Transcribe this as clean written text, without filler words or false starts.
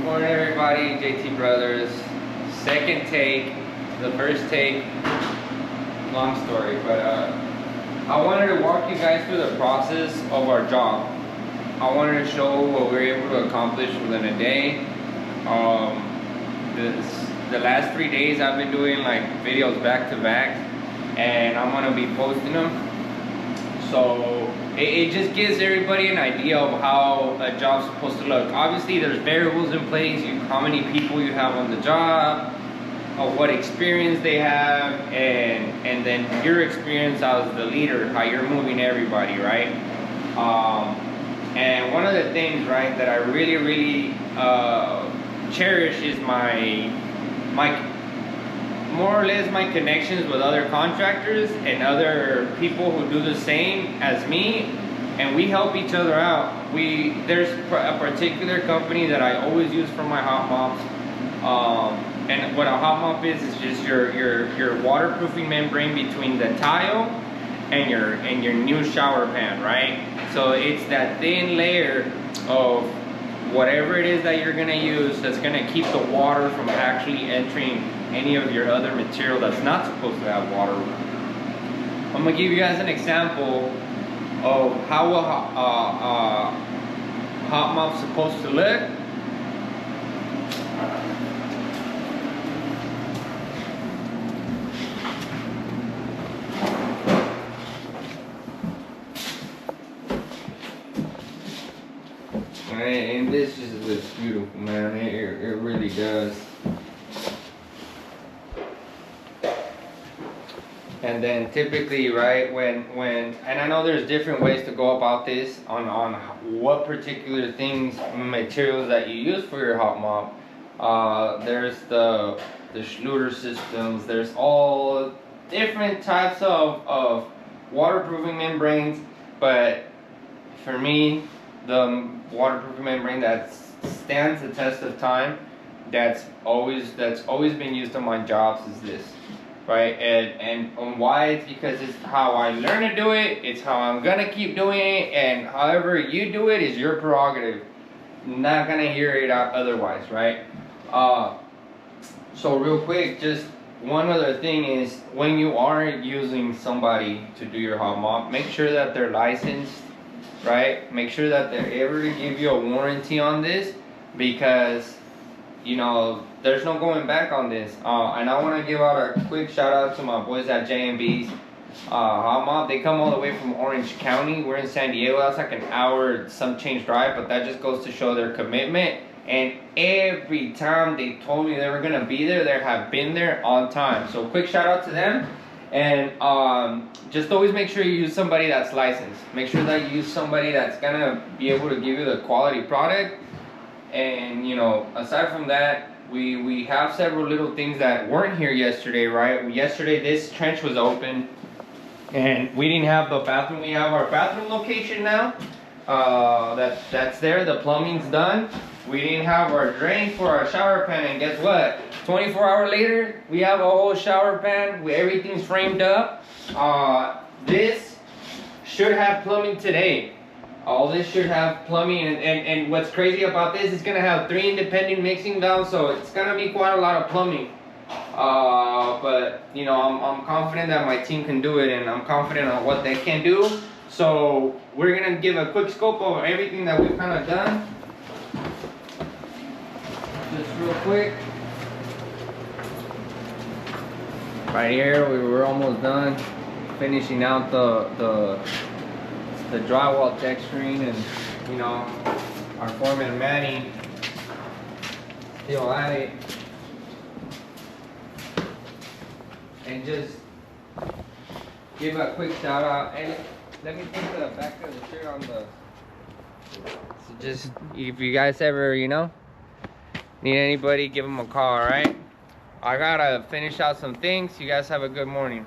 Morning everybody, JT Brothers. Second take. The first take, long story, but I wanted to walk you guys through the process of our job. I wanted to show what we're able to accomplish within a day. The last 3 days I've been doing like videos back to back, and I'm gonna be posting them. So it just gives everybody an idea of how a job's supposed to look. Obviously there's variables in place, how many people you have on the job, what experience they have, and then your experience as the leader, how you're moving everybody, right? And one of the things, right, that I really cherish is my more or less my connections with other contractors and other people who do the same as me, and we help each other out. There's a particular company that I always use for my hot mops, and what a hot mop is just your waterproofing membrane between the tile and your new shower pan, right? So it's that thin layer of whatever it is that you're gonna use that's gonna keep the water from actually entering any of your other material that's not supposed to have water. I'm gonna give you guys an example of how a hot mop's supposed to look. And this just looks beautiful, man. It really does. And then typically, right, when and I know there's different ways to go about this on what particular things, materials that you use for your hot mop. There's the Schluter systems. There's all different types of waterproofing membranes, but for me, the waterproofing membrane that stands the test of time, that's always been used on my jobs is this, right? And why? It's because it's how I learned to do it, it's how I'm gonna keep doing it, and however you do it is your prerogative. Not gonna hear it out otherwise, right? So real quick, just one other thing is, when you are using somebody to do your hot mop, make sure that they're licensed, right? Make sure that they're able to give you a warranty on this, because you know there's no going back on this. And I want to give out a quick shout out to my boys at J&B's hot mop. They come all the way from Orange County. We're in San Diego. That's like an hour some change drive, but that just goes to show their commitment. And every time they told me they were gonna be there, they have been there on time. So quick shout out to them. And just always make sure you use somebody that's licensed. Make sure that you use somebody that's gonna be able to give you the quality product. And you know, aside from that, we have several little things that weren't here yesterday, right? Yesterday this trench was open and we didn't have the bathroom. We have our bathroom location now. That's there, the plumbing's done. We didn't have our drain for our shower pan, and guess what? 24 hours later, we have a whole shower pan. Everything's framed up. This should have plumbing today. All this should have plumbing, and what's crazy about this, it's gonna have 3 independent mixing valves, so it's gonna be quite a lot of plumbing. But you know, I'm confident that my team can do it, and I'm confident on what they can do. So we're gonna give a quick scope of everything that we've kind of done. Just real quick. Right here, we were almost done finishing out the drywall texturing, and you know, our foreman Manny still at it. And just give a quick shout out. And let me put the back of the shirt on the. So just if you guys ever, you know, need anybody, give them a call. All right. I gotta finish out some things. You guys have a good morning.